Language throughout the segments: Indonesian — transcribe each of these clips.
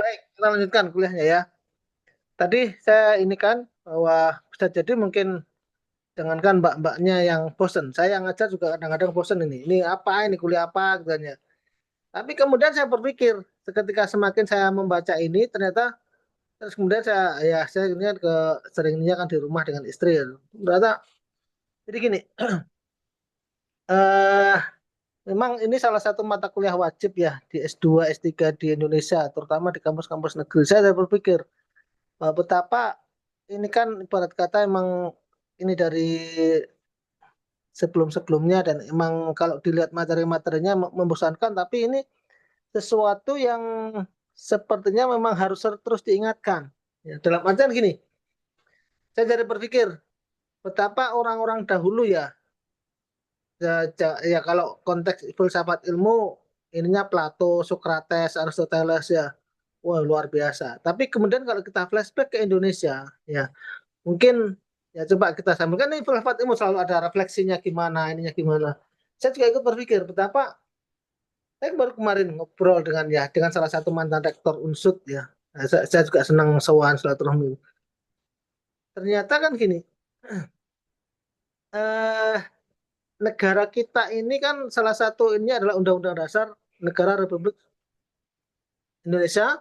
Baik, kita lanjutkan kuliahnya ya. Tadi saya ini kan bahwa bisa jadi mungkin jangankan mbak-mbaknya yang bosen, saya yang ngajar juga kadang-kadang bosen ini. Ini apa ini kuliah apa katanya. Tapi kemudian saya berpikir, ketika semakin saya membaca ini, ternyata terus kemudian saya ini kan seringnya kan di rumah dengan istri. Ya. Ternyata jadi gini, eh memang ini salah satu mata kuliah wajib ya di S2, S3 di Indonesia, terutama di kampus-kampus negeri. Saya berpikir betapa ini kan ibarat kata emang ini dari sebelum-sebelumnya dan emang kalau dilihat materi-materinya membosankan, tapi ini sesuatu yang sepertinya memang harus terus diingatkan. Ya, dalam artian gini, saya jadi berpikir betapa orang-orang dahulu ya, ya kalau konteks filsafat ilmu ininya Plato, Socrates, Aristoteles ya, wah luar biasa. Tapi kemudian kalau kita flashback ke Indonesia, ya mungkin ya coba kita sambungkan nih filsafat ilmu selalu ada refleksinya gimana, ininya gimana. Saya juga ikut berpikir betapa saya baru kemarin ngobrol dengan salah satu mantan rektor Unsud ya. Nah, saya juga senang sowan silaturahmi. Ternyata kan gini, eh, negara kita ini kan salah satu ini adalah Undang-Undang Dasar Negara Republik Indonesia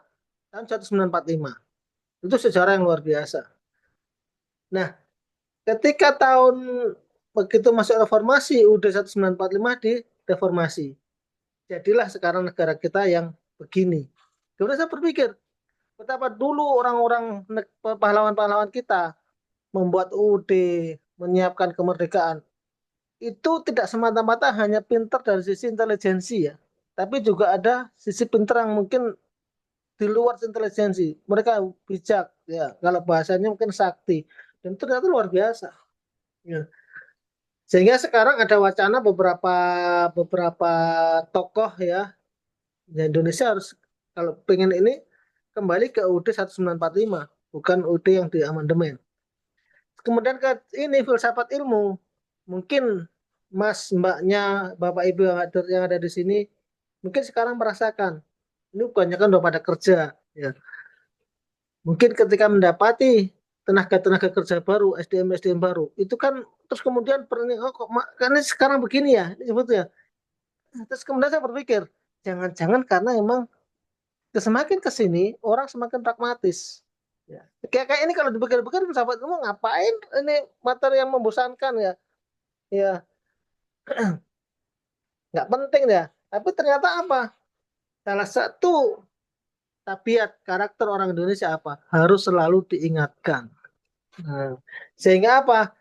tahun 1945. Itu sejarah yang luar biasa. Nah, ketika tahun begitu masuk reformasi, UUD 1945 direformasi. Jadilah sekarang negara kita yang begini. Kemudian saya berpikir, betapa dulu orang-orang pahlawan-pahlawan kita membuat UUD, menyiapkan kemerdekaan. Itu tidak semata-mata hanya pinter dari sisi intelijensi ya. Tapi juga ada sisi pinter yang mungkin di luar intelijensi. Mereka bijak ya. Kalau bahasanya mungkin sakti. Dan itu ternyata luar biasa. Ya. Sehingga sekarang ada wacana beberapa beberapa tokoh ya, ya Indonesia harus kalau pengen ini kembali ke UUD 1945, bukan UUD yang di amandemen. Kemudian ke ini filsafat ilmu, mungkin Mas, Mbaknya, Bapak Ibu yang ada di sini, mungkin sekarang merasakan ini banyak kan udah pada kerja, ya. Mungkin ketika mendapati tenaga-tenaga kerja baru, SDM-SDM baru, itu kan terus kemudian oh kok kan ini sekarang begini ya, ini sebetulnya. Terus kemudian saya berpikir, jangan-jangan karena emang semakin ke sini orang semakin pragmatis. Ya. Kayak ini kalau dipikir-pikir sahabat kamu ngapain ini materi yang membosankan ya. Ya, nggak penting ya. Tapi ternyata apa? Salah satu tabiat karakter orang Indonesia apa? Harus selalu diingatkan. Nah, sehingga apa?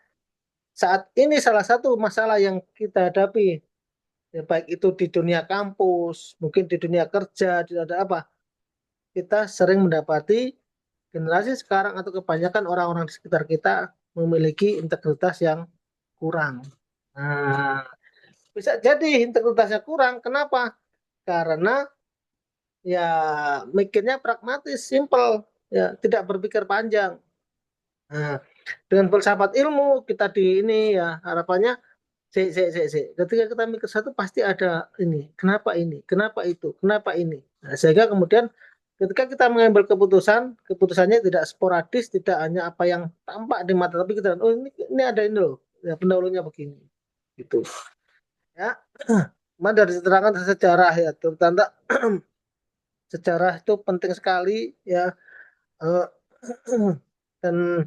Saat ini salah satu masalah yang kita hadapi, ya baik itu di dunia kampus, mungkin di dunia kerja, di ada apa? Kita sering mendapati generasi sekarang atau kebanyakan orang-orang di sekitar kita memiliki integritas yang kurang. Nah, bisa jadi integritasnya kurang. Kenapa? Karena ya mikirnya pragmatis, simple, ya tidak berpikir panjang. Nah, dengan filsafat ilmu kita di ini ya harapannya ketika kita mikir satu pasti ada ini, kenapa itu, kenapa ini. Nah, sehingga kemudian ketika kita mengambil keputusan, keputusannya tidak sporadis, tidak hanya apa yang tampak di mata, tapi kita oh ini ada ini loh, ya pendahulunya begini, gitu. Ya, cuma dari keterangan sejarah ya, terutama sejarah itu penting sekali ya. Eh, dan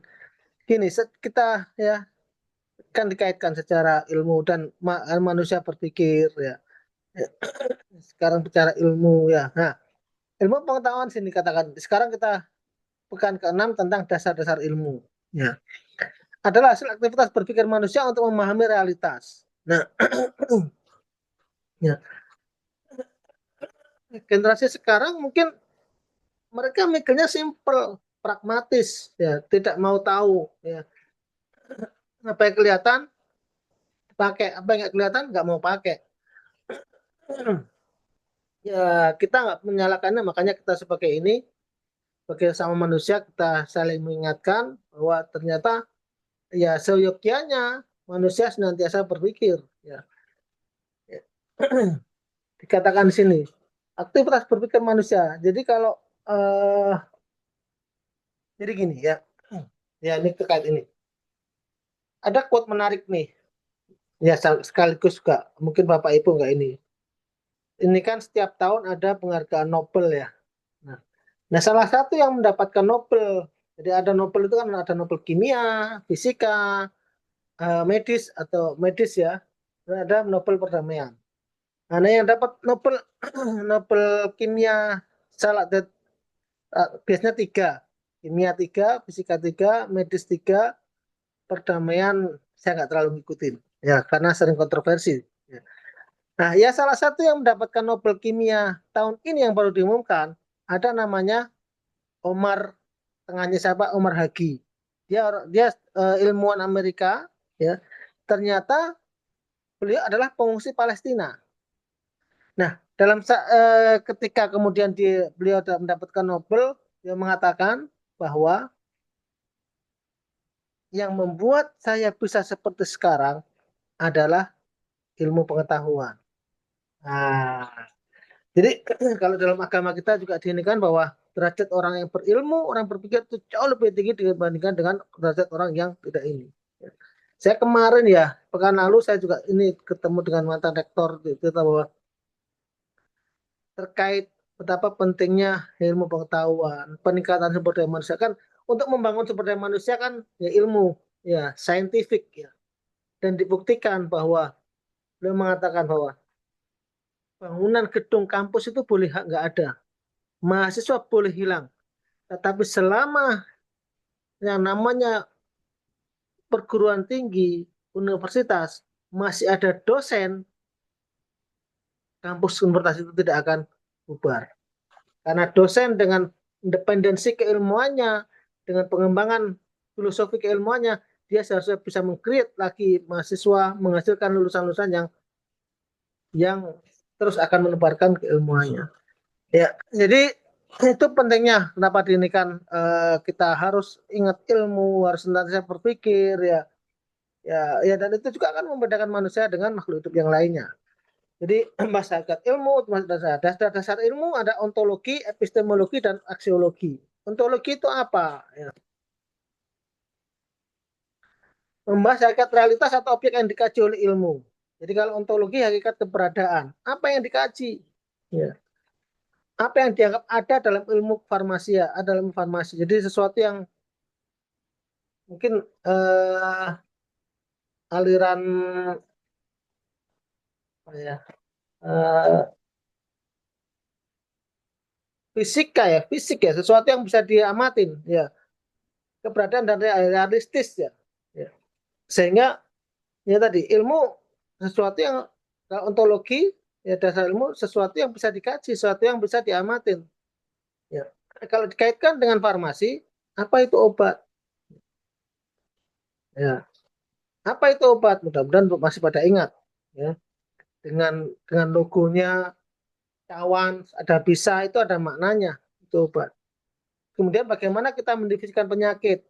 gini, kita ya kan dikaitkan secara ilmu dan manusia berpikir ya. Sekarang bicara ilmu ya. Nah, ilmu pengetahuan sini katakan. Sekarang kita pekan ke-6 tentang dasar-dasar ilmu. Ya. Adalah hasil aktivitas berpikir manusia untuk memahami realitas. Nah, ya. Generasi sekarang mungkin mereka mikirnya simple, pragmatis, ya, tidak mau tahu, ya. Apa yang kelihatan pakai, apa yang nggak kelihatan nggak mau pakai. Ya, kita nggak menyalahkannya, makanya kita sebagai ini, sebagai sama manusia, kita saling mengingatkan bahwa ternyata ya seyogyanya manusia senantiasa berpikir. Ya. Dikatakan di sini, aktivitas berpikir manusia. Jadi kalau eh jadi gini ya. Ya ini terkait ini. Ada quote menarik nih. Ya sekaligus juga mungkin Bapak Ibu nggak ini. Ini kan setiap tahun ada penghargaan Nobel ya. Nah, nah salah satu yang mendapatkan Nobel. Jadi ada Nobel itu kan ada Nobel kimia, fisika, medis atau medis ya. Dan ada Nobel perdamaian. Nah, yang dapat Nobel Nobel kimia salah biasanya tiga. Kimia tiga, fisika tiga, medis tiga, perdamaian saya nggak terlalu ngikutin. Ya, karena sering kontroversi. Ya. Nah, ya salah satu yang mendapatkan Nobel kimia tahun ini yang baru diumumkan ada namanya Omar, tengahnya siapa? Omar Hagi. Dia ilmuwan Amerika, ya. Ternyata beliau adalah pengungsi Palestina. Nah, ketika kemudian beliau mendapatkan Nobel, dia mengatakan bahwa yang membuat saya bisa seperti sekarang adalah ilmu pengetahuan. Nah, jadi kalau dalam agama kita juga diinikan bahwa derajat orang yang berilmu, orang berpikir itu jauh lebih tinggi dibandingkan dengan derajat orang yang tidak ini. Saya kemarin ya, pekan lalu saya juga ini ketemu dengan mantan rektor itu bahwa terkait betapa pentingnya ilmu pengetahuan, peningkatan sumber daya manusia kan untuk membangun sumber daya manusia kan ya ilmu ya saintifik ya dan dibuktikan bahwa beliau mengatakan bahwa bangunan gedung kampus itu boleh nggak ada, mahasiswa boleh hilang, tetapi selama yang namanya perguruan tinggi, universitas masih ada dosen, kampus universitas itu tidak akan bubar. Karena dosen dengan independensi keilmuannya, dengan pengembangan filosofi keilmuannya, dia seharusnya bisa meng-create lagi mahasiswa, menghasilkan lulusan-lulusan yang terus akan menebarkan keilmuannya. Ya, jadi itu pentingnya kenapa ini kan kita harus ingat ilmu, harus senantiasa berpikir ya. Ya, dan itu juga akan membedakan manusia dengan makhluk hidup yang lainnya. Jadi masyarakat ilmu, dasar ilmu ada ontologi, epistemologi, dan aksiologi. Ontologi itu apa? Ya. Membahas hakikat realitas atau objek yang dikaji oleh ilmu. Jadi kalau ontologi hakikat keberadaan, apa yang dikaji? Ya. Apa yang dianggap ada dalam ilmu farmasi ya, ada dalam farmasi. Jadi sesuatu yang mungkin aliran apa ya, eh, fisika ya, fisik ya, sesuatu yang bisa diamatin ya, keberadaan dan realistis ya. Ya. Sehingga ya tadi ilmu sesuatu yang ontologi ya dasar ilmu sesuatu yang bisa dikaji, sesuatu yang bisa diamatin. Ya. Kalau dikaitkan dengan farmasi, apa itu obat? Ya. Apa itu obat? Mudah-mudahan masih pada ingat ya. Dengan logonya cawan, ada bisa itu ada maknanya itu obat. Kemudian bagaimana kita mendefinisikan penyakit?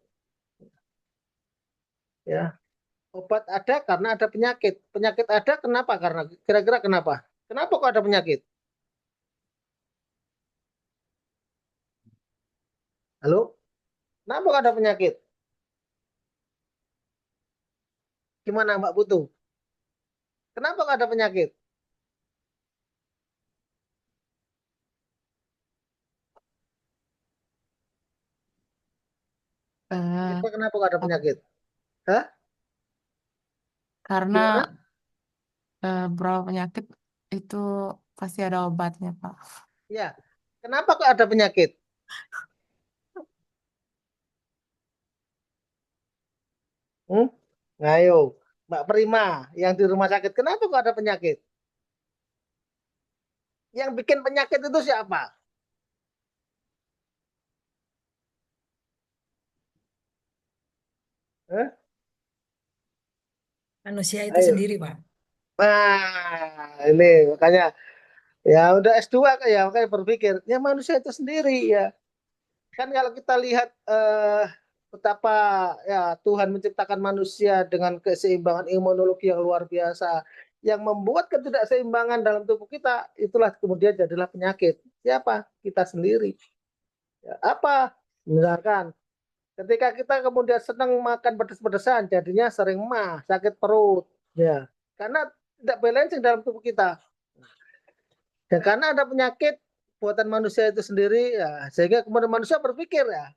Ya, obat ada karena ada penyakit. Penyakit ada kenapa? Karena kira-kira kenapa? Kenapa kok ada penyakit? Halo? Kenapa kok ada penyakit? Gimana Mbak Putu? Kenapa kok ada penyakit? Eh, Kenapa kok ada oh, penyakit? Hah? karena Gimana? beberapa penyakit itu pasti ada obatnya, Pak. Ya. Kenapa kok ada penyakit? Hmm? Ayo, Mbak Prima yang di rumah sakit. Kenapa kok ada penyakit? Yang bikin penyakit itu siapa? Hah? Manusia itu Ayo. sendiri, Pak. Nah, ini makanya ya udah S2 ya makanya berpikir ya manusia itu sendiri ya. Kan kalau kita lihat betapa ya Tuhan menciptakan manusia dengan keseimbangan imunologi yang luar biasa yang membuat ketidakseimbangan dalam tubuh kita itulah kemudian jadilah penyakit. Siapa? Kita sendiri. Ya, apa? Misalkan ketika kita kemudian senang makan pedas-pedasan, jadinya sering mah, sakit perut, ya, karena tidak balancing dalam tubuh kita. Dan karena ada penyakit buatan manusia itu sendiri, ya, sehingga kemudian manusia berpikir ya,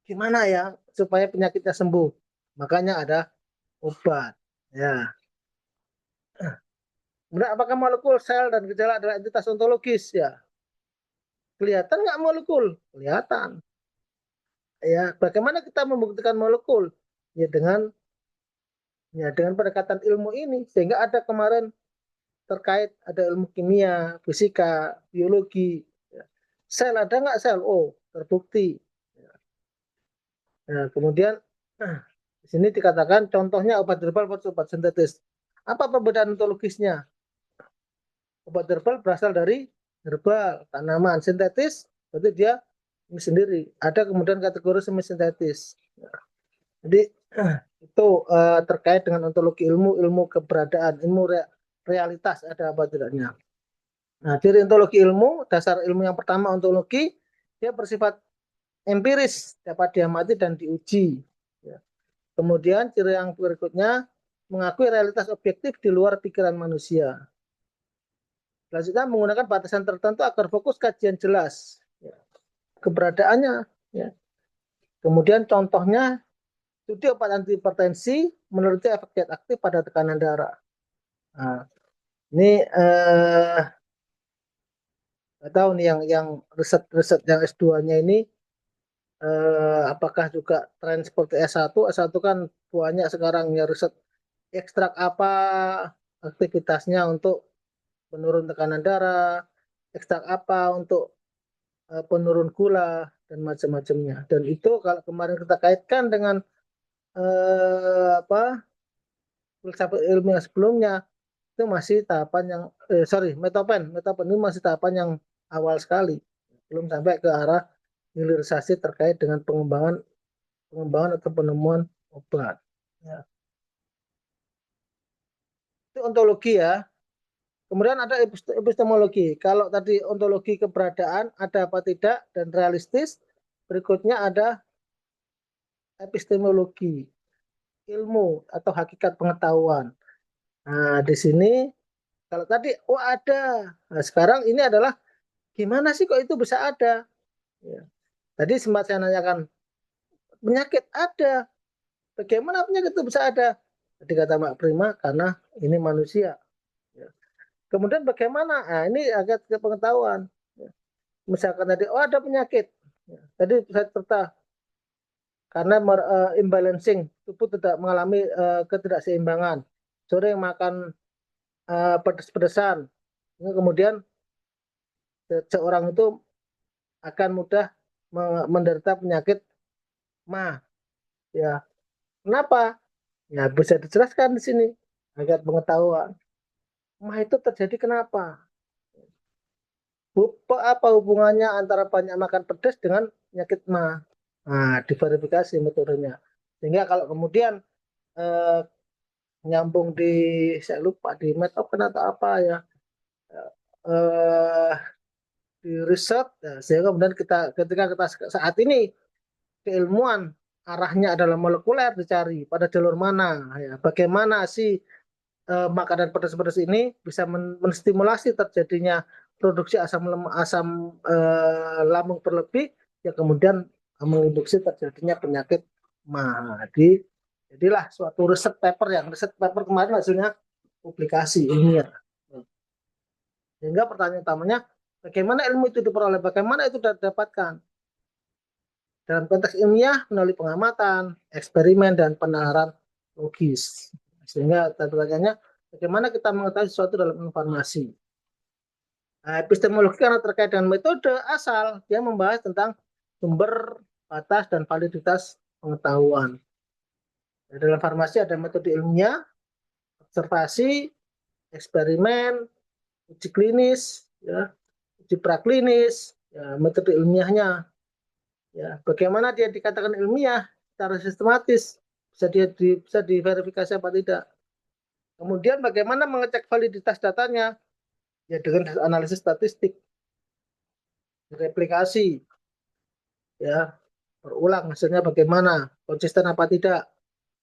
gimana ya supaya penyakitnya sembuh. Makanya ada obat. Ya. Kemudian apakah molekul, sel, dan gejala adalah entitas ontologis? Ya, kelihatan nggak molekul? Kelihatan. Ya, bagaimana kita membuktikan molekul? Ya dengan pendekatan ilmu ini, sehingga ada kemarin terkait ada ilmu kimia, fisika, biologi. Ya. Sel ada nggak sel? Oh, terbukti. Nah, kemudian di sini dikatakan contohnya obat herbal versus obat sintetis. Apa perbedaan ontologisnya? Obat herbal berasal dari herbal, tanaman. Sintetis berarti dia ini sendiri. Ada kemudian kategori semi sintetis. Jadi itu terkait dengan ontologi ilmu, ilmu keberadaan, ilmu realitas ada apa tidaknya. Nah, ciri ontologi ilmu, dasar ilmu yang pertama ontologi, dia bersifat empiris, dapat diamati dan diuji. Ya. Kemudian ciri yang berikutnya, mengakui realitas objektif di luar pikiran manusia. Selanjutnya menggunakan batasan tertentu agar fokus kajian jelas. Ya. Keberadaannya. Ya. Kemudian contohnya, studi obat antihipertensi meneliti efek zat aktif pada tekanan darah. Nah, ini nggak tahu nih yang riset-riset yang S2-nya ini apakah juga tren seperti S1. S1 kan banyak sekarang ya riset ekstrak apa aktivitasnya untuk penurun tekanan darah, ekstrak apa untuk penurun gula dan macam-macamnya. Dan itu kalau kemarin kita kaitkan dengan apa filsafat ilmiah sebelumnya itu masih tahapan yang metopen ini masih tahapan yang awal sekali, belum sampai ke arah hilirisasi terkait dengan pengembangan pengembangan atau penemuan obat. Ya. Itu ontologi ya. Kemudian ada epistemologi. Kalau tadi ontologi keberadaan ada apa tidak dan realistis, berikutnya ada epistemologi, ilmu atau hakikat pengetahuan. Nah, di sini kalau tadi oh ada. Nah, sekarang ini adalah gimana sih kok itu bisa ada? Ya. Tadi sempat saya nanyakan penyakit ada. Bagaimana penyakit itu bisa ada? Tadi kata Mbak Prima karena ini manusia. Ya. Kemudian bagaimana? Nah, ini agak pengetahuan. Ya. Misalkan tadi, oh ada penyakit. Ya. Tadi saya cerita karena imbalancing, tubuh tidak mengalami ketidakseimbangan. Sore makan pedas-pedasan. Kemudian seorang itu akan mudah menderita penyakit MA. Ya, kenapa? Ya bisa dijelaskan di sini agar pengetahuan. MA itu terjadi kenapa? Apa hubungannya antara banyak makan pedas dengan penyakit MA? Nah, diverifikasi metodenya. Sehingga kalau kemudian eh, nyambung di saya lupa di metopen atau apa ya eh, di riset ya, sehingga kemudian ketika kita saat ini keilmuan arahnya adalah molekuler dicari pada jalur mana ya bagaimana sih makanan pedas-pedas ini bisa menstimulasi terjadinya produksi asam lambung berlebih yang kemudian menginduksi terjadinya penyakit MADI. Jadilah suatu riset paper kemarin hasilnya publikasi ilmiah. Sehingga pertanyaan utamanya bagaimana ilmu itu diperoleh, bagaimana itu didapatkan dalam konteks ilmiah melalui pengamatan, eksperimen dan penalaran logis. Sehingga pertanyaannya bagaimana kita mengetahui sesuatu dalam informasi. Nah, epistemologi karena terkait dengan metode asal, dia membahas tentang sumber, batas, dan validitas pengetahuan. Nah, dalam farmasi ada metode ilmiah, observasi, eksperimen, uji klinis, ya, uji praklinis, ya, metode ilmiahnya. Ya, bagaimana dia dikatakan ilmiah secara sistematis, bisa diverifikasi apa tidak. Kemudian bagaimana mengecek validitas datanya? Ya dengan analisis statistik, replikasi. ya, berulang hasilnya bagaimana, konsisten apa tidak,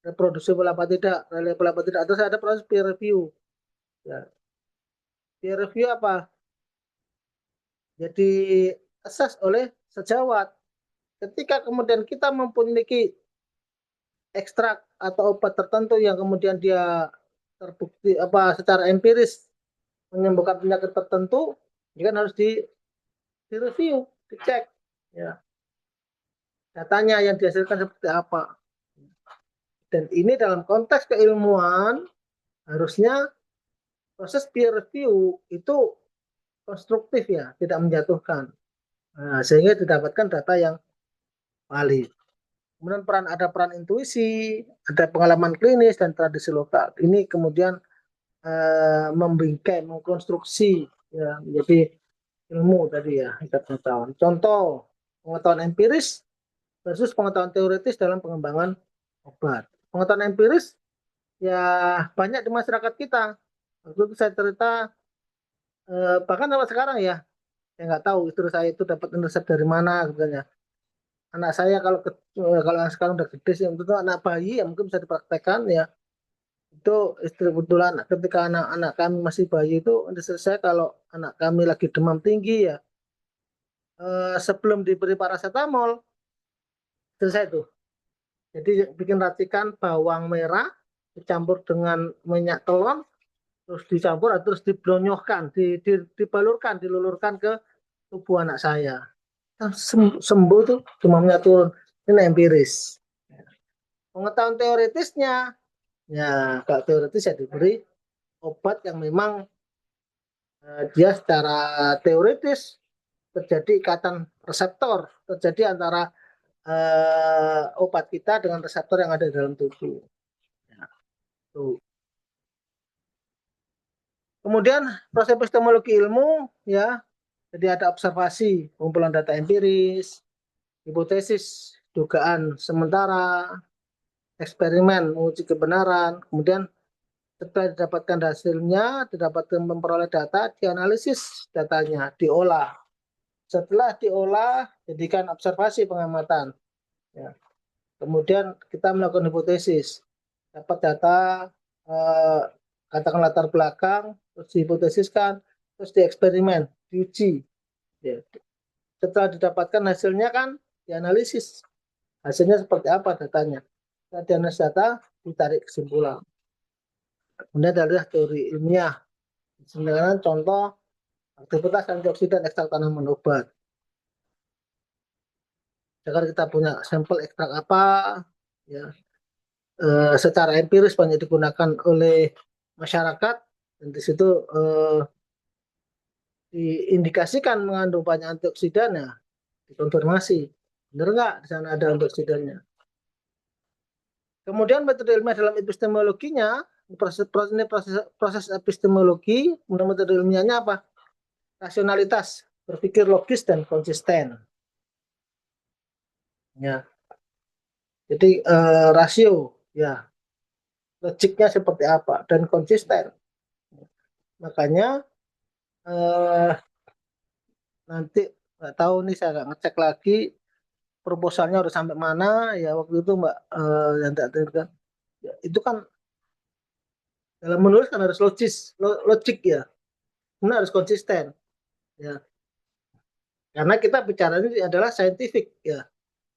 reproducible apa tidak, reliable apa tidak. Terus ada proses peer review. Ya, peer review apa? Jadi assess oleh sejawat. Ketika kemudian kita memiliki ekstrak atau obat tertentu yang kemudian dia terbukti apa secara empiris menyembuhkan penyakit tertentu, ini kan harus direview, dicek, ya, datanya yang dihasilkan seperti apa. Dan ini dalam konteks keilmuan harusnya proses peer review itu konstruktif ya, tidak menjatuhkan. Nah, sehingga didapatkan data yang valid. Kemudian ada peran intuisi, ada pengalaman klinis dan tradisi lokal. Ini kemudian membingkai, mengkonstruksi ya menjadi ilmu tadi ya, pengetahuan. Contoh pengetahuan empiris versus pengetahuan teoritis dalam pengembangan obat. Pengetahuan empiris ya banyak di masyarakat kita. Waktu itu saya cerita bahkan sampai sekarang ya, saya nggak tahu istri saya itu dapat resep dari mana sebenarnya. Anak saya kalau yang sekarang udah gede sih, itu anak bayi ya mungkin bisa dipraktekkan ya. Itu istri kebetulan ketika anak-anak kami masih bayi itu istri saya kalau anak kami lagi demam tinggi ya, sebelum diberi paracetamol selesai tuh. Jadi bikin racikan bawang merah dicampur dengan minyak telon, terus dicampur terus diblonyohkan, dibalurkan, dilulurkan ke tubuh anak saya. Sembuh tuh demamnya turun. Ini empiris. Pengetahuan teoritisnya, ya kalau teoritis ya diberi obat yang memang dia secara teoritis terjadi ikatan reseptor, terjadi antara obat kita dengan reseptor yang ada di dalam tubuh. Ya, tuh. Kemudian proses epistemologi ilmu ya, jadi ada observasi, pengumpulan data empiris, hipotesis, dugaan sementara, eksperimen menguji kebenaran, kemudian setelah didapatkan hasilnya, didapatkan memperoleh data, dianalisis datanya, diolah. Setelah diolah, jadikan observasi pengamatan. Ya. Kemudian kita melakukan hipotesis, dapat data, eh, katakan latar belakang, terus dihipotesiskan, terus dieksperimen, diuji. Ya. Setelah didapatkan hasilnya kan dianalisis, hasilnya seperti apa datanya. Setelah dianalisis data, ditarik kesimpulan. Kemudian adalah teori ilmiah. Sebenarnya contoh aktivitas antioksidan ekstrak tanaman obat. Sekarang kita punya sampel ekstrak apa, ya, secara empiris banyak digunakan oleh masyarakat dan di situ diindikasikan mengandung banyak antioksidan ya, dikonfirmasi benar nggak di sana ada antioksidannya. Kemudian metode ilmiah dalam epistemologinya, proses epistemologi, kemudian metode ilmiahnya apa? Rasionalitas, berpikir logis dan konsisten. Ya, jadi rasio, ya, logiknya seperti apa dan konsisten. Makanya eh, nanti nggak tahu nih saya nggak ngecek lagi proposalnya udah sampai mana ya waktu itu Mbak yang tak kan ya, itu kan dalam menulis kan harus logik ya, benar harus konsisten ya karena kita bicara ini adalah scientific ya,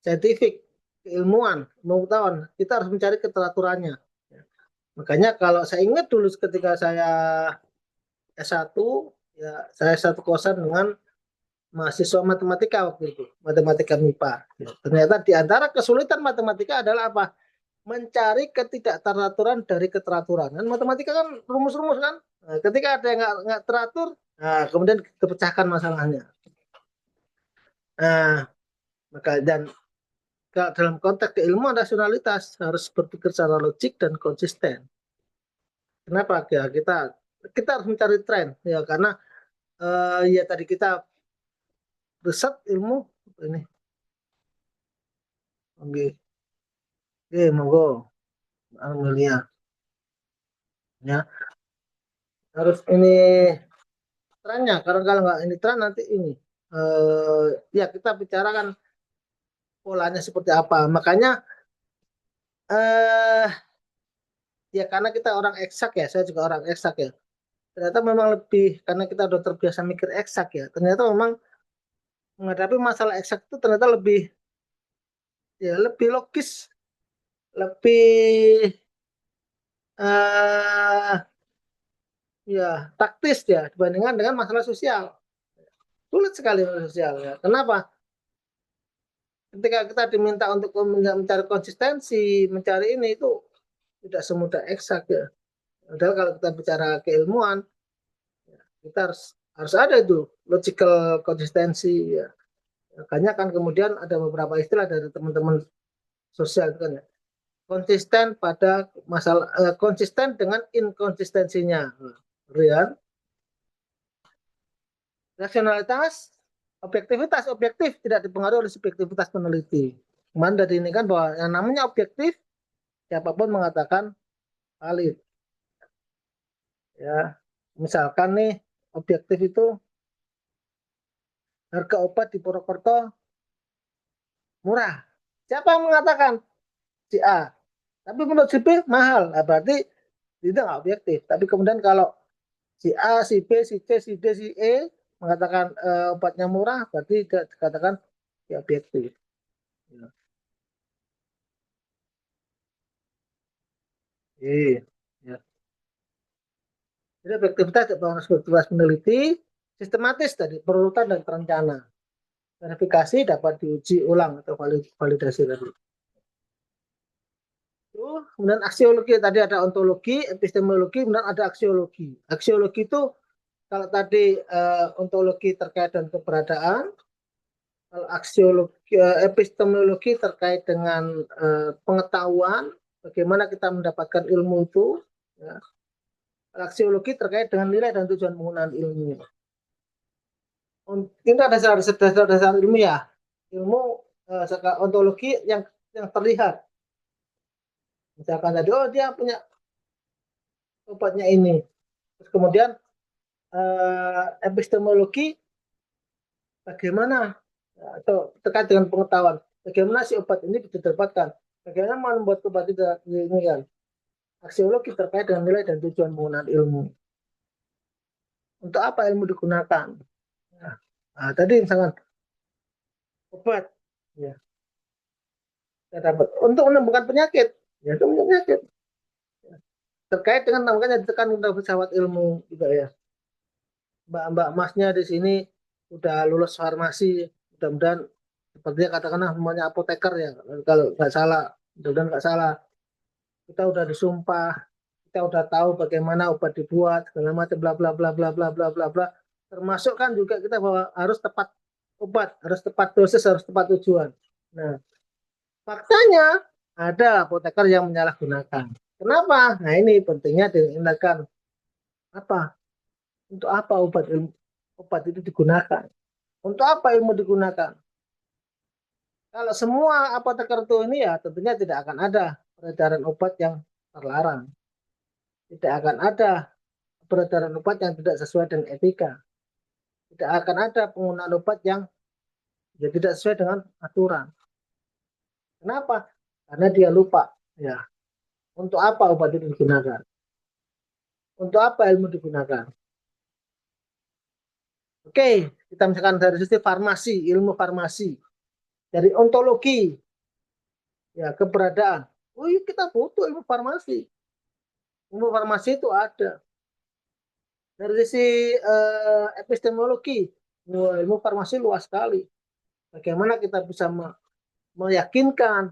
scientific keilmuan pengetahuan kita harus mencari keteraturannya ya. Makanya kalau saya ingat dulu ketika saya S1 ya saya satu kosan dengan mahasiswa matematika waktu itu, matematika MIPA. Ya, ternyata di antara kesulitan matematika adalah apa? Mencari ketidakteraturan dari keteraturan. Kan matematika kan rumus-rumus kan. Nah, ketika ada yang nggak teratur, nah, kemudian terpecahkan masalahnya. Nah, maka dan dalam konteks keilmuan rasionalitas harus berpikir secara logik dan konsisten. Kenapa? Ya kita harus mencari tren ya karena ya tadi kita riset ilmu ini. Oke, oke, monggo. Amelia. Ya harus ini trennya karena kalau nggak ini tren nanti ini ya kita bicarakan polanya seperti apa. Makanya eh ya karena kita orang eksak ya, saya juga orang eksak ya. Ternyata memang lebih karena kita udah terbiasa mikir eksak ya. Ternyata memang menghadapi masalah eksak itu ternyata lebih logis, lebih eh ya taktis ya dibandingkan dengan masalah sosial. Sulit sekali masalah sosial ya. Kenapa? Ketika kita diminta untuk mencari konsistensi, mencari ini itu tidak semudah eksak ya. Padahal kalau kita bicara keilmuan, kita harus ada itu logical konsistensi ya. Makanya kan kemudian ada beberapa istilah dari teman-teman sosial itu kan ya. Konsisten pada masalah konsisten dengan inkonsistensinya. Rian, rasionalitas, objektivitas objektif tidak dipengaruhi oleh subjektivitas peneliti. Kemarin dari ini kan bahwa yang namanya objektif siapapun mengatakan valid ya. Misalkan nih objektif itu harga obat di Purwokerto murah. Siapa yang mengatakan? Si A. Tapi menurut si B mahal. Nah, berarti tidak nggak objektif. Tapi kemudian kalau si A, si B, si C, si D, si E mengatakan obatnya murah, berarti tidak dikatakan ya objektif. Ya. Iya. Ya. Jadi objektivitas peneliti sistematis tadi perurutan dan terencana. Verifikasi dapat diuji ulang atau validasi tadi. Kemudian aksiologi tadi ada ontologi, epistemologi, kemudian ada aksiologi. Aksiologi itu kalau tadi ontologi terkait dengan keberadaan, kalau aksiologi epistemologi terkait dengan pengetahuan, bagaimana kita mendapatkan ilmu itu, ya. Aksiologi terkait dengan nilai dan tujuan penggunaan ilmu. Ini ada dasar-dasar ilmu ya, ilmu ontologi yang terlihat. Misalkan tadi, oh dia punya obatnya ini. Terus kemudian epistemologi bagaimana atau terkait dengan pengetahuan, bagaimana si obat ini didapatkan, bagaimana membuat obat ini kan. Aksiologi terkait dengan nilai dan tujuan penggunaan ilmu. Untuk apa ilmu digunakan? Nah, tadi misalkan obat, ya, kita dapat untuk menyembuhkan penyakit, ya itu penyakit. Terkait dengan namanya ditekan untuk pesawat ilmu juga ya. Mbak-mbak masnya di sini udah lulus farmasi, mudah-mudahan sepertinya katakanlah semuanya apoteker ya, kalau nggak salah, mudah-mudahan nggak salah. Kita udah disumpah, kita udah tahu bagaimana obat dibuat, segala macam bla bla bla bla bla bla bla bla. Termasuk kan juga kita bahwa harus tepat obat, harus tepat dosis, harus tepat tujuan. Nah, faktanya ada apoteker yang menyalahgunakan. Kenapa? Nah, ini pentingnya diingatkan apa? Untuk apa obat itu digunakan? Untuk apa ilmu digunakan? Kalau semua apoteker itu ini ya tentunya tidak akan ada peredaran obat yang terlarang. Tidak akan ada peredaran obat yang tidak sesuai dengan etika. Tidak akan ada penggunaan obat yang ya, tidak sesuai dengan aturan. Kenapa? Karena dia lupa. Ya, untuk apa obat itu digunakan? Untuk apa ilmu digunakan? Oke, kita misalkan dari sisi farmasi, ilmu farmasi, dari ontologi, ya keberadaan. Oh iya, kita butuh ilmu farmasi. Ilmu farmasi itu ada. Dari sisi epistemologi, ilmu farmasi luas sekali. Bagaimana kita bisa meyakinkan,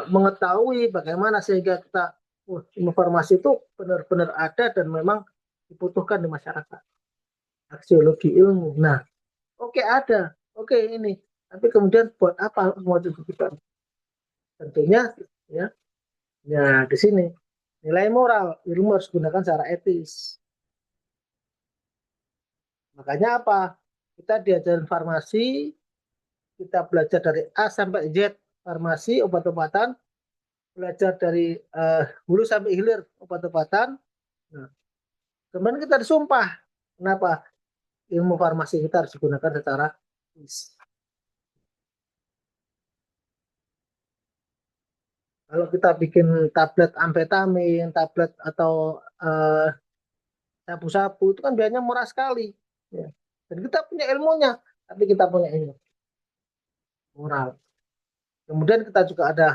mengetahui bagaimana sehingga kita ilmu farmasi itu benar-benar ada dan memang dibutuhkan di masyarakat. Aksiologi ilmu. Nah, oke ada, oke ini. Tapi kemudian buat apa mau dibutuhkan? Tentunya ya, ya di sini nilai moral ilmu harus digunakan secara etis. Makanya apa? Kita diajarin farmasi, kita belajar dari A sampai Z farmasi obat-obatan, belajar dari hulu sampai hilir obat-obatan. Nah, kemudian kita disumpah. Kenapa? Ilmu farmasi kita harus digunakan secara etis. Kalau kita bikin tablet amfetamin, tablet atau sabu-sabu itu kan biayanya murah sekali. Ya. Dan kita punya ilmunya, tapi kita punya ilmu moral. Kemudian kita juga ada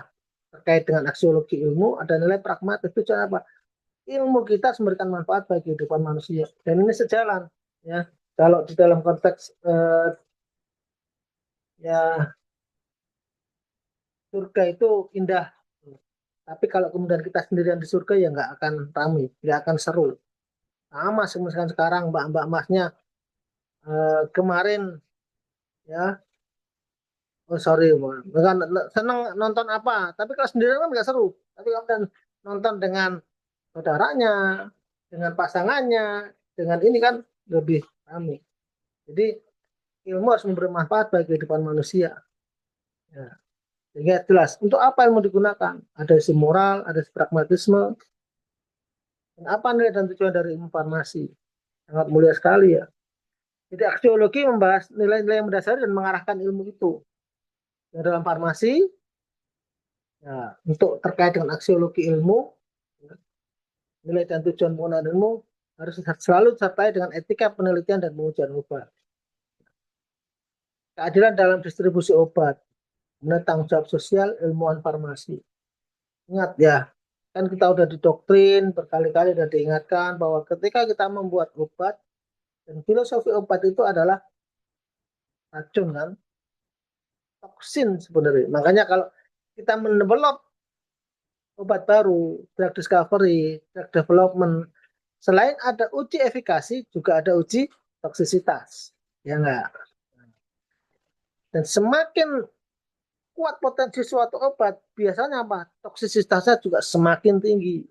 terkait dengan aksiologi ilmu, ada nilai pragmatis. Itu apa? Ilmu kita harus memberikan manfaat bagi kehidupan manusia. Dan ini sejalan. Ya, kalau di dalam konteks ya surga itu indah. Tapi kalau kemudian kita sendirian di surga ya nggak akan ramai, nggak akan seru. Sama misalkan sekarang mbak-mbak masnya kemarin ya, oh sorry, bukan seneng nonton apa, tapi kalau sendirian kan nggak seru. Tapi kalau kan nonton dengan saudaranya, dengan pasangannya, dengan ini kan lebih ramai. Jadi ilmu harus memberi manfaat bagi kehidupan manusia. Ya. Sehingga jelas untuk apa ilmu digunakan. Ada isi moral, ada isi pragmatisme, dan apa nilai dan tujuan dari ilmu farmasi. Sangat mulia sekali ya. Jadi aksiologi membahas nilai-nilai yang mendasari dan mengarahkan ilmu itu. Ya, dalam farmasi, ya, untuk terkait dengan aksiologi ilmu, ya, nilai dan tujuan penggunaan ilmu harus selalu disertai dengan etika penelitian dan pengujian obat. Keadilan dalam distribusi obat, kemudian tanggung jawab sosial ilmuwan farmasi. Ingat ya, kan kita udah didoktrin berkali-kali dan diingatkan bahwa ketika kita membuat obat, dan filosofi obat itu adalah racun kan, toksin sebenarnya. Makanya kalau kita mendevelop obat baru, drug discovery, drug development, selain ada uji efikasi, juga ada uji toksisitas. Ya enggak? Dan semakin kuat potensi suatu obat, biasanya apa? Toksisitasnya juga semakin tinggi.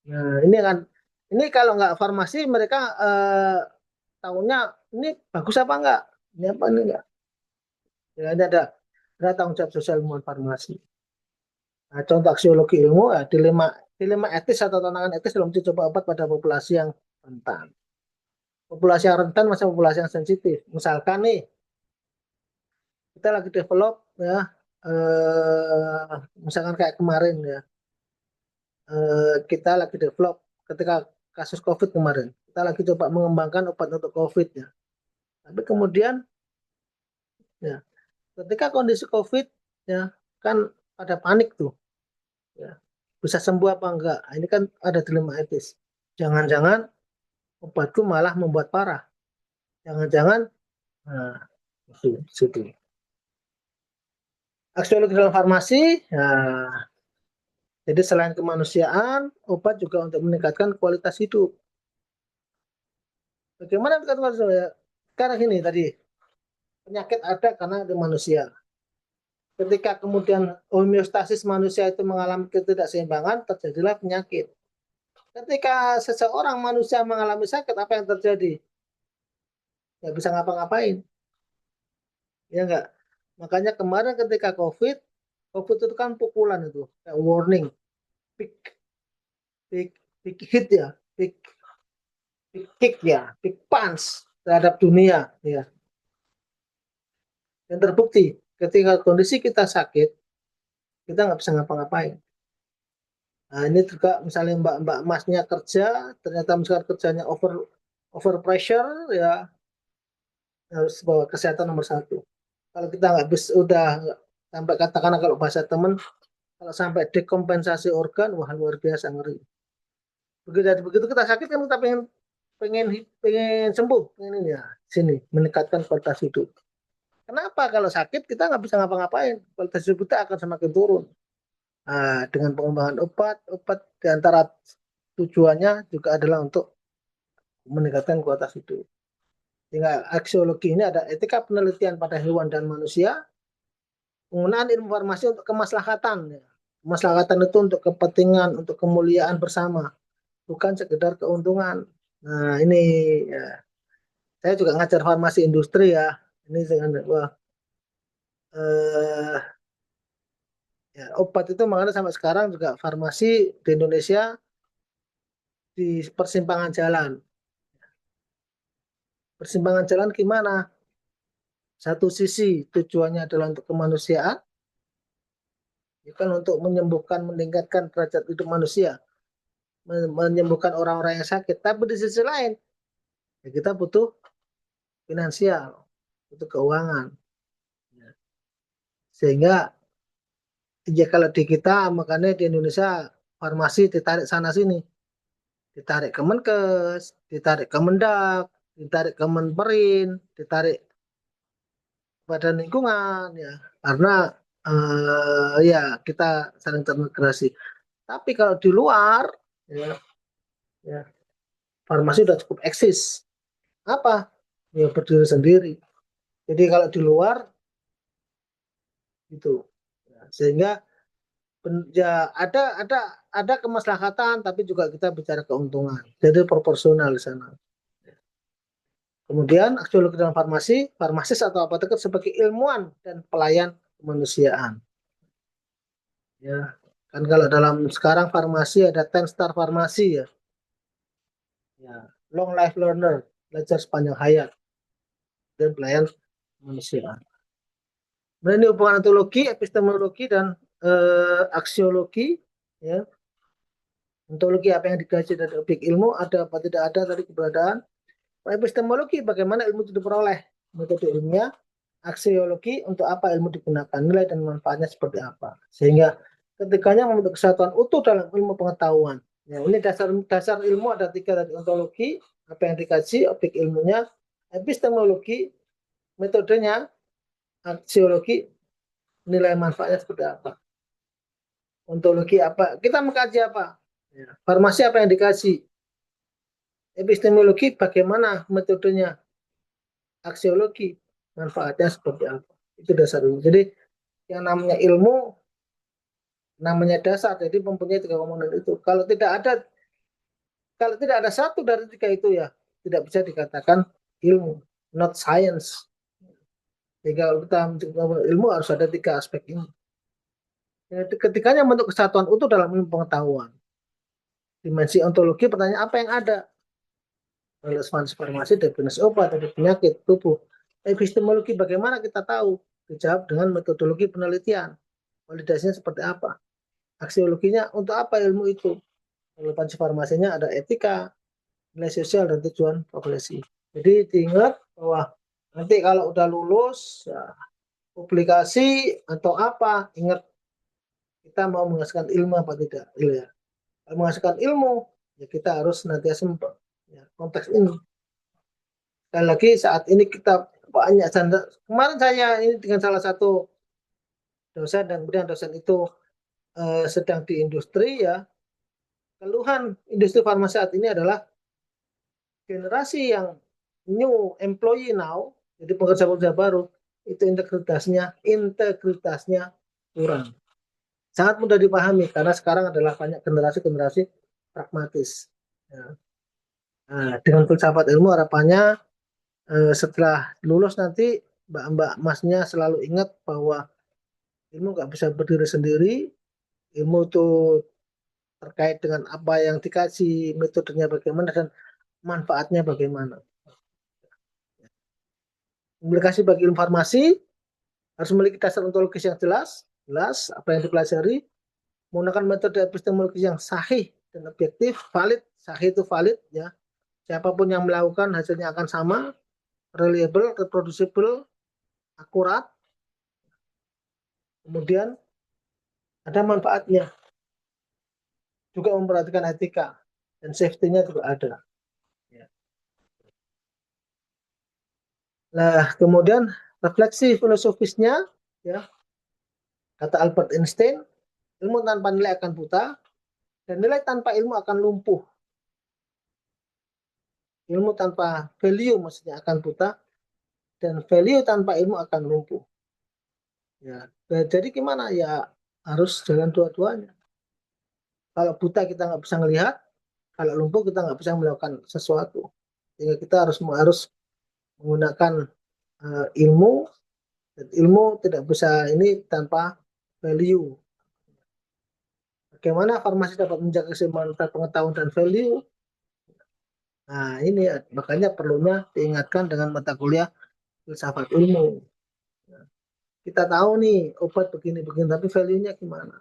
Nah, ini kan, ini kalau nggak farmasi, mereka tahunya ini bagus apa enggak? Ini apa ini enggak? Ya, ini ada tanggung jawab sosial ilmuwan farmasi. Nah, contoh aksiologi ilmu, ya, dilema dilema etis atau tantangan etis dalam uji coba obat pada populasi yang rentan. Populasi yang rentan masih populasi yang sensitif. Misalkan nih, kita lagi develop ya, misalkan kayak kemarin ya, kita lagi develop ketika kasus COVID kemarin, kita lagi coba mengembangkan obat untuk COVID ya. Tapi kemudian ya, ketika kondisi COVID ya, kan pada panik tuh, ya, bisa sembuh apa enggak? Ini kan ada dilema etis. Jangan-jangan obatku malah membuat parah. Jangan-jangan, nah, itu. Aksiologi dalam farmasi, ya, jadi selain kemanusiaan, obat juga untuk meningkatkan kualitas hidup. Bagaimana meningkatkan kualitas hidup? Ya, karena gini tadi, penyakit ada karena ada manusia. Ketika kemudian homeostasis manusia itu mengalami ketidakseimbangan, terjadilah penyakit. Ketika seseorang manusia mengalami sakit, apa yang terjadi? Ya bisa ngapa-ngapain, ya enggak? Makanya kemarin ketika COVID, COVID itu kan pukulan itu, kayak warning, big, big, big hit ya, big kick ya, big punch terhadap dunia, ya. Dan terbukti, ketika kondisi kita sakit, kita nggak bisa ngapa-ngapain. Nah, ini juga misalnya mbak-mbak masnya kerja, ternyata misalnya kerjanya over pressure, ya harus bawa kesehatan nomor satu. Kalau kita nggak bisa, udah sampai katakanlah kalau bahasa temen, kalau sampai dekompensasi organ, wah luar biasa ngeri. Begitu kita sakit kan kita pengen pengen sembuh, pengen ini ya sini meningkatkan kualitas hidup. Kenapa kalau sakit kita nggak bisa ngapa-ngapain, kualitas hidup kita akan semakin turun. Nah, dengan pengembangan obat di antara tujuannya juga adalah untuk meningkatkan kualitas hidup. Sehingga aksiologi ini ada etika penelitian pada hewan dan manusia, penggunaan informasi untuk kemaslahatan. Ya. Kemaslahatan itu untuk kepentingan, untuk kemuliaan bersama, bukan sekedar keuntungan. Nah, ini ya. Saya juga ngajar farmasi industri ya. Ini dengan wah, eh, ya, obat itu makanya sampai sekarang juga farmasi di Indonesia di persimpangan jalan. Persimpangan jalan gimana? Satu sisi tujuannya adalah untuk kemanusiaan, ya kan, untuk menyembuhkan, meningkatkan derajat hidup manusia, menyembuhkan orang-orang yang sakit. Tapi di sisi lain, ya kita butuh finansial, butuh keuangan. Ya. Sehingga ya kalau di kita, makanya di Indonesia farmasi ditarik sana sini, ditarik Kemenkes, ditarik Kemendak, ditarik Kemenperin, ditarik Badan Lingkungan, ya karena ya kita saling terintegrasi. Tapi kalau di luar, ya, ya farmasi sudah cukup eksis. Apa? Ya berdiri sendiri. Jadi kalau di luar itu, ya, sehingga ya ada kemaslahatan, tapi juga kita bicara keuntungan. Jadi proporsional di sana. Kemudian aksiologi dalam farmasi, farmasis atau apoteker sebagai ilmuwan dan pelayan kemanusiaan. Ya, kan kalau dalam sekarang farmasi ada 10 star farmasi ya. Ya, long life learner, belajar sepanjang hayat dan pelayan kemanusiaan. Nah, ini hubungan ontologi, epistemologi dan aksiologi, ya. Ontologi apa yang dikaji dari objek ilmu, ada apa tidak ada dari keberadaan. Epistemologi bagaimana ilmu itu diperoleh, metode ilmiah. Aksiologi untuk apa ilmu digunakan, nilai dan manfaatnya seperti apa. Sehingga ketiganya membentuk kesatuan utuh dalam ilmu pengetahuan. Ya, ini dasar ilmu ada 3 dari ontologi, apa yang dikaji, objek ilmunya, epistemologi, metodenya, aksiologi, nilai manfaatnya seperti apa. Ontologi apa? Kita mengkaji apa? Ya. Farmasi apa yang dikaji? Epistemologi bagaimana metodenya? Aksiologi manfaatnya seperti apa? Itu dasar ilmu. Jadi yang namanya ilmu namanya dasar, jadi mempunyai 3 komponen itu. Kalau tidak ada satu dari 3 itu, ya tidak bisa dikatakan ilmu, not science. Jadi kalau kita mencari ilmu harus ada 3 aspek ini. Ketiganya bentuk kesatuan utuh dalam ilmu pengetahuan. Dimensi ontologi, pertanyaan apa yang ada? Relevansi farmasi, definisi obat, dari penyakit tubuh. Epistemologi, bagaimana kita tahu? Dijawab dengan metodologi penelitian. Validasinya seperti apa? Aksiologinya, untuk apa ilmu itu? Relevansi farmasinya ada etika, nilai sosial, dan tujuan profesi. Jadi diingat bahwa nanti kalau udah lulus, ya, publikasi atau apa, ingat kita mau menghasilkan ilmu apa tidak. Ya. Kalau menghasilkan ilmu, ya kita harus senantiasa ya, konteks ini. Sekali lagi saat ini kita banyak kemarin saya ini dengan salah satu dosen, dan kemudian dosen itu sedang di industri, ya. Keluhan industri farmasi saat ini adalah generasi yang new employee now, jadi pekerja-pekerja baru, itu integritasnya kurang. Sangat mudah dipahami karena sekarang adalah banyak generasi-generasi pragmatis. Ya. Nah, dengan filsafat ilmu harapannya setelah lulus nanti mbak-mbak masnya selalu ingat bahwa ilmu nggak bisa berdiri sendiri, ilmu itu terkait dengan apa yang dikaji, metodenya bagaimana, dan manfaatnya bagaimana. Implikasi bagi informasi harus memiliki dasar ontologis yang jelas apa yang dipelajari, menggunakan metode epistemologi yang sahih dan objektif, valid. Sahih itu valid, ya. Siapapun yang melakukan hasilnya akan sama, reliable, reproducible, akurat. Kemudian ada manfaatnya, juga memperhatikan etika dan safety-nya juga ada. Ya. Nah, kemudian refleksi filosofisnya, ya, kata Albert Einstein, ilmu tanpa nilai akan buta, dan nilai tanpa ilmu akan lumpuh. Ilmu tanpa value maksudnya akan buta, dan value tanpa ilmu akan lumpuh. Ya, jadi gimana? Ya harus jalan dua-duanya. Kalau buta kita nggak bisa ngelihat, kalau lumpuh kita nggak bisa melakukan sesuatu. Sehingga kita harus menggunakan ilmu, dan ilmu tidak bisa ini tanpa value. Bagaimana farmasi dapat menjaga keseimbangan pengetahuan dan value? Nah, ini makanya perlunya diingatkan dengan mata kuliah filsafat ilmu. Kita tahu nih obat begini-begini, tapi value-nya gimana?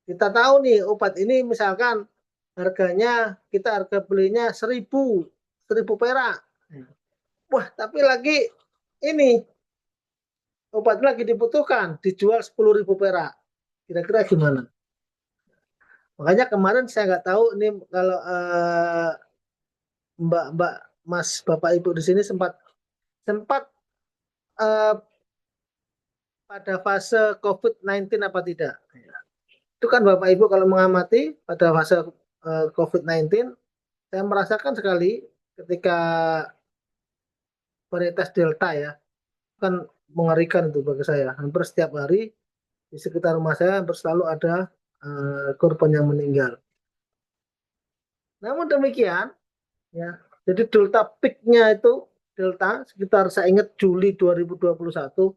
Kita tahu nih obat ini misalkan harganya kita harga belinya 1000 perak. Wah, tapi lagi ini obat lagi dibutuhkan, dijual 10.000 perak. Kira-kira gimana? Makanya kemarin saya nggak tahu ini kalau Mbak, Mas, Bapak, Ibu di sini sempat sempat eh, pada fase COVID-19 apa tidak? Itu kan Bapak Ibu kalau mengamati pada fase COVID-19, saya merasakan sekali ketika varietas Delta ya, kan mengerikan itu bagi saya. Hampir setiap hari di sekitar rumah saya hampir selalu ada korban yang meninggal. Namun demikian, ya, jadi Delta peak-nya itu Delta sekitar saya ingat Juli 2021,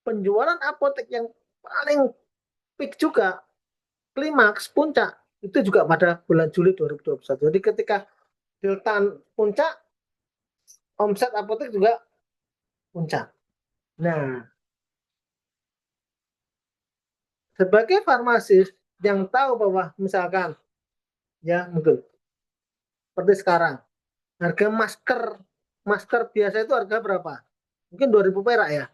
penjualan apotek yang paling peak juga, klimaks, puncak, itu juga pada bulan Juli 2021. Jadi ketika Delta puncak, omset apotek juga puncak. Nah, sebagai farmasis yang tahu bahwa misalkan ya mungkin seperti sekarang harga masker masker biasa itu harga berapa? Mungkin 2.000 perak ya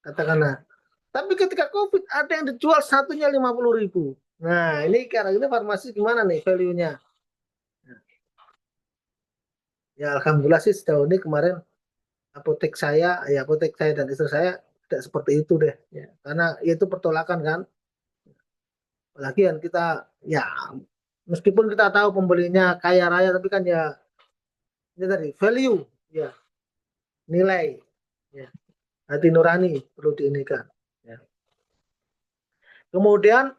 katakanlah. Tapi ketika COVID ada yang dijual satunya 50.000. Nah ini karena ini farmasi gimana nih value-nya? Ya alhamdulillah sih sejauh ini kemarin apotek saya dan istri saya tidak seperti itu deh. Ya, karena itu pertolakan kan. Lagian kita ya meskipun kita tahu pembelinya kaya raya tapi kan ya ini tadi value ya nilai ya hati nurani perlu diinikan ya. Kemudian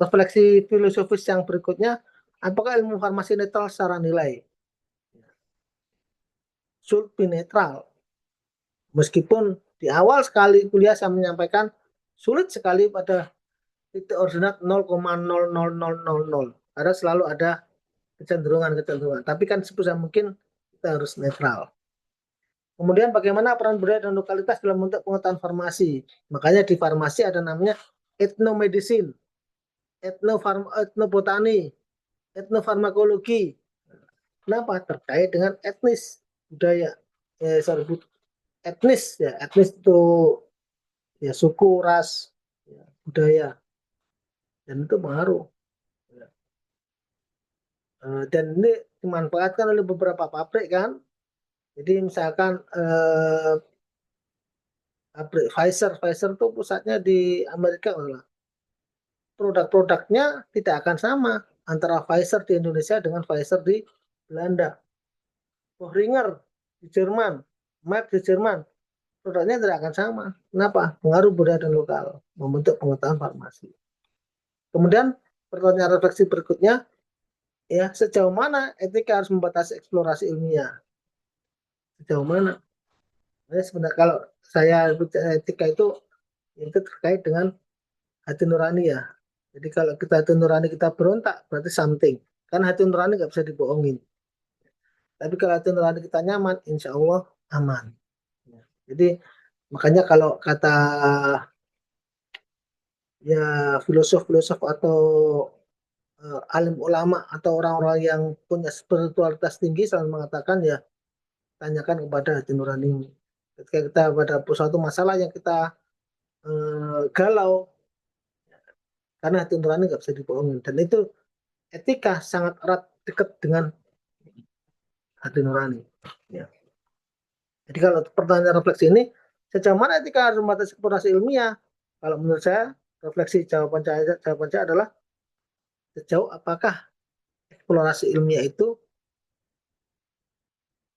refleksi filosofis yang berikutnya, apakah ilmu farmasi netral secara nilai? Should be netral. Meskipun di awal sekali kuliah saya menyampaikan sulit sekali pada titik ordinat 0,00000 karena selalu ada kecenderungan-kecenderungan. Tapi kan sebisa mungkin kita harus netral. Kemudian bagaimana peran budaya dan lokalitas dalam bentuk pengetahuan farmasi? Makanya di farmasi ada namanya etnomedicine, etnobotani, etnofarmakologi. Kenapa? Terkait dengan etnis budaya. Sorry, etnis ya, etnis itu ya suku, ras, ya, budaya, dan itu pengaruh. Dan ini dimanfaatkan oleh beberapa pabrik kan. Jadi misalkan pabrik Pfizer itu pusatnya di Amerika lah. Produk-produknya tidak akan sama antara Pfizer di Indonesia dengan Pfizer di Belanda. Boehringer di Jerman, Merck di Jerman, produknya tidak akan sama. Kenapa? Pengaruh budaya dan lokal membentuk pengetahuan farmasi. Kemudian pertanyaan refleksi berikutnya, ya sejauh mana etika harus membatasi eksplorasi ilmiah? Sejauh mana? Nah, sebenarnya kalau saya etika itu terkait dengan hati nurani ya. Jadi kalau kita hati nurani kita berontak berarti something. Karena hati nurani nggak bisa dibohongin. Tapi kalau hati nurani kita nyaman, insya Allah aman. Ya. Jadi makanya kalau kata ya filosof-filosof atau alim ulama atau orang-orang yang punya spiritualitas tinggi selalu mengatakan ya tanyakan kepada hati nurani. Ketika kita pada suatu masalah yang kita galau karena hati nurani nggak bisa dibohongin dan itu etika sangat erat dekat dengan hati nurani. Ya. Jadi kalau pertanyaan refleksi ini sejauh mana etika harus membatasi eksplorasi ilmiah? Kalau menurut saya refleksi jawaban saya adalah sejauh apakah eksplorasi ilmiah itu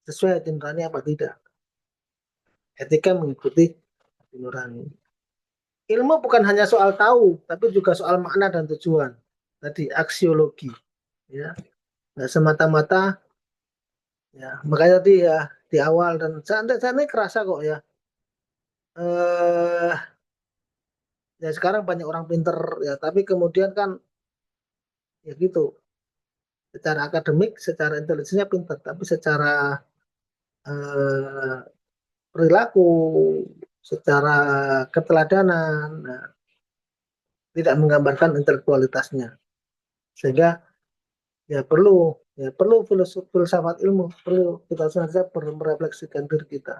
sesuai hati nurani apa tidak. Etika mengikuti hati nurani. Ilmu bukan hanya soal tahu, tapi juga soal makna dan tujuan. Tadi aksiologi, ya, nggak semata-mata, ya. Makanya tadi ya di awal dan saya ini kerasa kok ya. Eh, ya sekarang banyak orang pinter ya, tapi kemudian kan ya gitu. Secara akademik, secara intelijennya pinter, tapi secara eh, perilaku, secara keteladanan, nah, tidak menggambarkan intelektualitasnya. Sehingga ya perlu filsafat ilmu, perlu kita saja merefleksikan diri kita.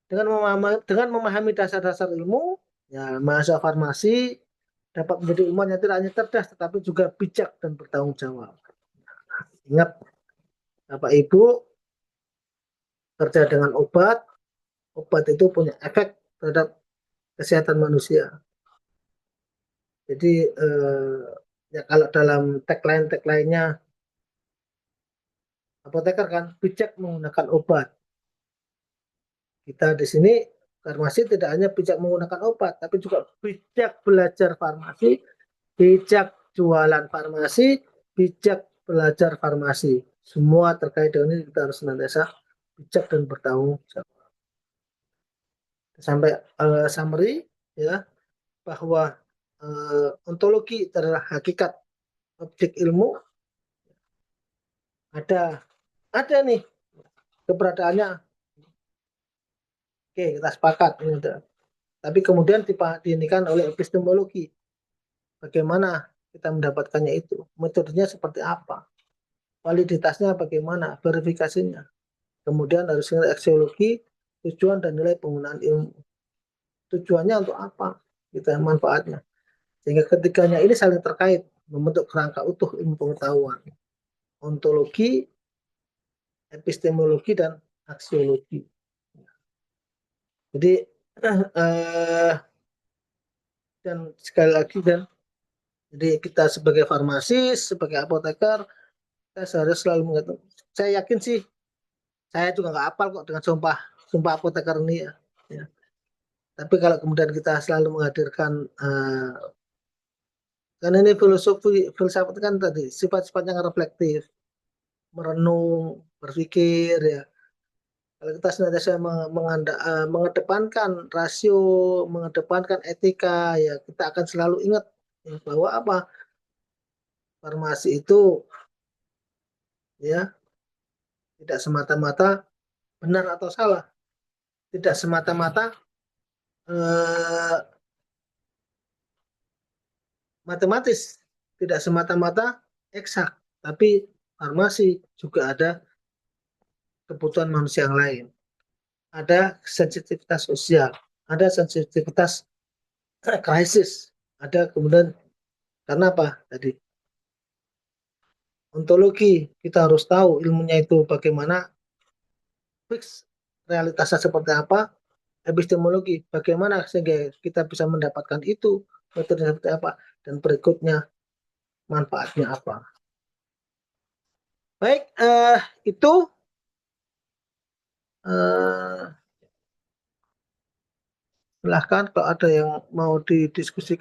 Dengan memahami dasar-dasar ilmu, ya mahasiswa farmasi dapat menjadi ilmuwan yang tidak hanya cerdas tetapi juga bijak dan bertanggung jawab. Ingat, Bapak Ibu, kerja dengan obat, obat itu punya efek terhadap kesehatan manusia. Jadi ya kalau dalam tagline-nya apoteker kan bijak menggunakan obat. Kita di sini farmasi tidak hanya bijak menggunakan obat, tapi juga bijak belajar farmasi, bijak jualan farmasi, bijak belajar farmasi. Semua terkait dengan ini kita harus senantiasa bijak dan bertanggung jawab. Sampai summary ya, bahwa ontologi adalah hakikat objek ilmu. Ada nih keberadaannya. Oke, kita sepakat ini ada. Tapi kemudian diinikan oleh epistemologi. Bagaimana kita mendapatkannya itu? Metodenya seperti apa? Validitasnya bagaimana? Verifikasinya. Kemudian harus aksiologi, tujuan dan nilai penggunaan ilmu. Tujuannya untuk apa? Kita manfaatnya. Sehingga ketiganya ini saling terkait, membentuk kerangka utuh ilmu pengetahuan. Ontologi, epistemologi, dan aksiologi. Jadi dan sekali lagi jadi kita sebagai farmasis, sebagai apoteker, kita seharusnya selalu mengatakan, saya yakin sih, saya juga nggak hafal kok dengan sumpah apoteker ini ya. Ya. Tapi kalau kemudian kita selalu menghadirkan, kan ini filsafat kan tadi sifat-sifat yang reflektif, merenung, berpikir ya. Kalau kita senantiasa mengedepankan rasio, mengedepankan etika, ya kita akan selalu ingat ya, bahwa apa, farmasi itu ya tidak semata-mata benar atau salah, tidak semata-mata eh, matematis, tidak semata-mata eksak, tapi farmasi juga ada kebutuhan manusia yang lain, ada sensitivitas sosial, ada sensitivitas krisis, ada kemudian karena apa tadi ontologi, kita harus tahu ilmunya itu bagaimana, fix realitasnya seperti apa, epistemologi bagaimana sehingga kita bisa mendapatkan itu, metode seperti apa, dan berikutnya manfaatnya apa. Baik, itu silahkan kalau ada yang mau didiskusikan.